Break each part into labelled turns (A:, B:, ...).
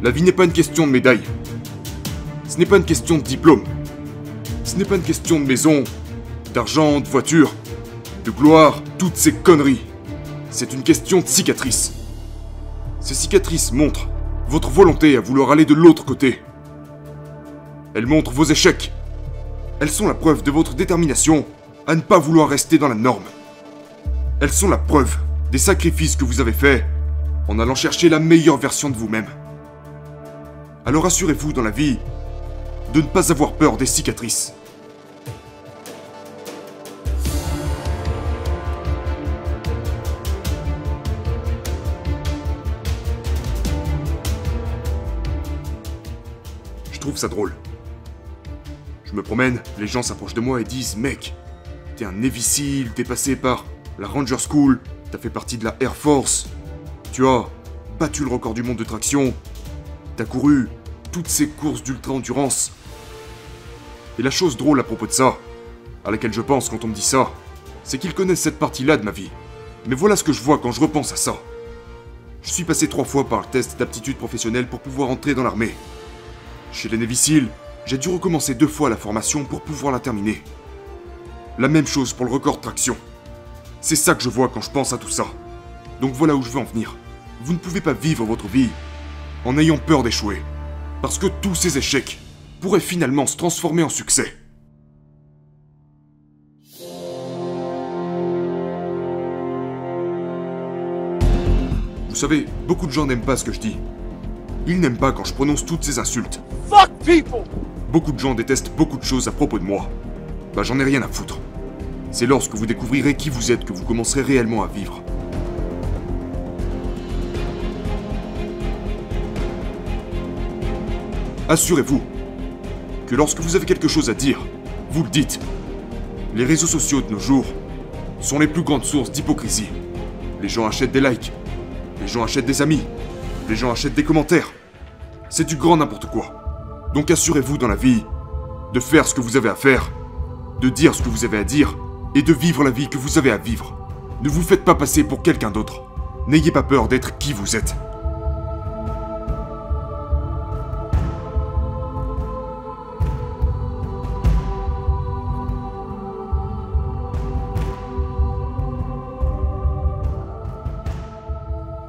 A: La vie n'est pas une question de médaille. Ce n'est pas une question de diplôme. Ce n'est pas une question de maison, d'argent, de voiture, de gloire, toutes ces conneries. C'est une question de cicatrices. Ces cicatrices montrent votre volonté à vouloir aller de l'autre côté. Elles montrent vos échecs. Elles sont la preuve de votre détermination à ne pas vouloir rester dans la norme. Elles sont la preuve des sacrifices que vous avez faits en allant chercher la meilleure version de vous-même. Alors assurez-vous dans la vie de ne pas avoir peur des cicatrices. Je trouve ça drôle. Je me promène, les gens s'approchent de moi et disent « Mec, t'es un Navy SEAL, t'es passé par la Ranger School, t'as fait partie de la Air Force, tu as battu le record du monde de traction, t'as couru toutes ces courses d'ultra-endurance. » Et la chose drôle à propos de ça, à laquelle je pense quand on me dit ça, c'est qu'ils connaissent cette partie-là de ma vie. Mais voilà ce que je vois quand je repense à ça. Je suis passé 3 fois par le test d'aptitude professionnelle pour pouvoir entrer dans l'armée. Chez les Navy SEAL, j'ai dû recommencer 2 fois la formation pour pouvoir la terminer. La même chose pour le record de traction. C'est ça que je vois quand je pense à tout ça. Donc voilà où je veux en venir. Vous ne pouvez pas vivre votre vie en ayant peur d'échouer. Parce que tous ces échecs pourraient finalement se transformer en succès. Vous savez, beaucoup de gens n'aiment pas ce que je dis. Ils n'aiment pas quand je prononce toutes ces insultes.
B: Fuck people!
A: Beaucoup de gens détestent beaucoup de choses à propos de moi. Bah j'en ai rien à foutre. C'est lorsque vous découvrirez qui vous êtes que vous commencerez réellement à vivre. Assurez-vous que lorsque vous avez quelque chose à dire, vous le dites. Les réseaux sociaux de nos jours sont les plus grandes sources d'hypocrisie. Les gens achètent des likes, les gens achètent des amis, les gens achètent des commentaires. C'est du grand n'importe quoi. Donc assurez-vous dans la vie de faire ce que vous avez à faire, de dire ce que vous avez à dire, et de vivre la vie que vous avez à vivre. Ne vous faites pas passer pour quelqu'un d'autre. N'ayez pas peur d'être qui vous êtes.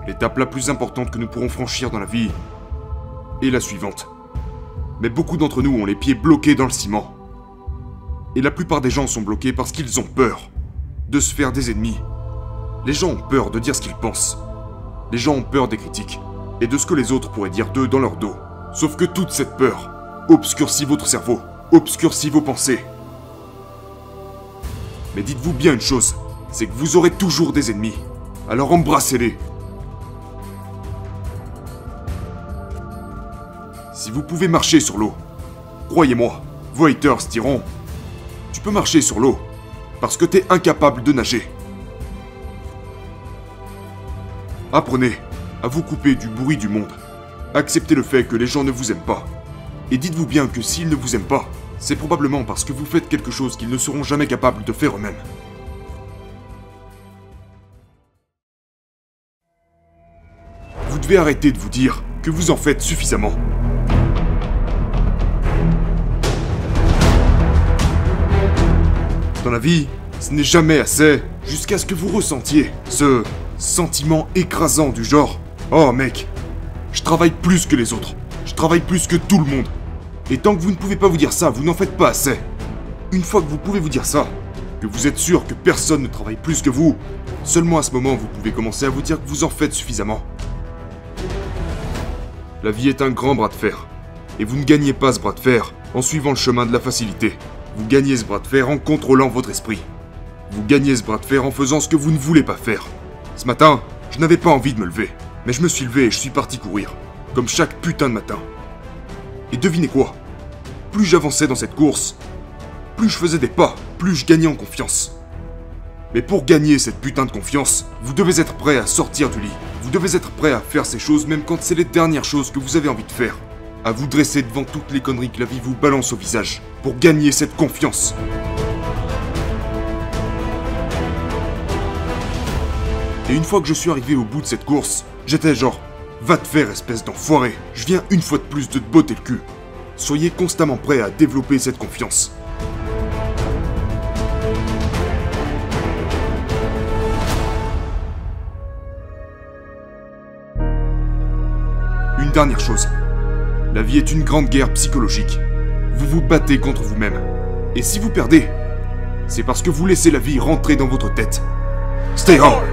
A: L'étape la plus importante que nous pourrons franchir dans la vie est la suivante. Mais beaucoup d'entre nous ont les pieds bloqués dans le ciment. Et la plupart des gens sont bloqués parce qu'ils ont peur de se faire des ennemis. Les gens ont peur de dire ce qu'ils pensent. Les gens ont peur des critiques et de ce que les autres pourraient dire d'eux dans leur dos. Sauf que toute cette peur obscurcit votre cerveau, obscurcit vos pensées. Mais dites-vous bien une chose, c'est que vous aurez toujours des ennemis. Alors embrassez-les. Si vous pouvez marcher sur l'eau, croyez-moi, vos haters diront « Tu peux marcher sur l'eau parce que t'es incapable de nager. » Apprenez à vous couper du bruit du monde. Acceptez le fait que les gens ne vous aiment pas. Et dites-vous bien que s'ils ne vous aiment pas, c'est probablement parce que vous faites quelque chose qu'ils ne seront jamais capables de faire eux-mêmes. Vous devez arrêter de vous dire que vous en faites suffisamment. Dans la vie, ce n'est jamais assez jusqu'à ce que vous ressentiez ce sentiment écrasant du genre « Oh mec, je travaille plus que les autres, je travaille plus que tout le monde. » Et tant que vous ne pouvez pas vous dire ça, vous n'en faites pas assez. Une fois que vous pouvez vous dire ça, que vous êtes sûr que personne ne travaille plus que vous, seulement à ce moment vous pouvez commencer à vous dire que vous en faites suffisamment. La vie est un grand bras de fer, et vous ne gagnez pas ce bras de fer en suivant le chemin de la facilité. Vous gagnez ce bras de fer en contrôlant votre esprit. Vous gagnez ce bras de fer en faisant ce que vous ne voulez pas faire. Ce matin, je n'avais pas envie de me lever, mais je me suis levé et je suis parti courir, comme chaque putain de matin. Et devinez quoi? Plus j'avançais dans cette course, plus je faisais des pas, plus je gagnais en confiance. Mais pour gagner cette putain de confiance, vous devez être prêt à sortir du lit. Vous devez être prêt à faire ces choses même quand c'est les dernières choses que vous avez envie de faire. À vous dresser devant toutes les conneries que la vie vous balance au visage, pour gagner cette confiance. Et une fois que je suis arrivé au bout de cette course, j'étais genre Va te faire, espèce d'enfoiré. Je viens une fois de plus de te botter le cul. Soyez constamment prêts à développer cette confiance. Une dernière chose. La vie est une grande guerre psychologique. Vous vous battez contre vous-même. Et si vous perdez, c'est parce que vous laissez la vie rentrer dans votre tête. Stay home!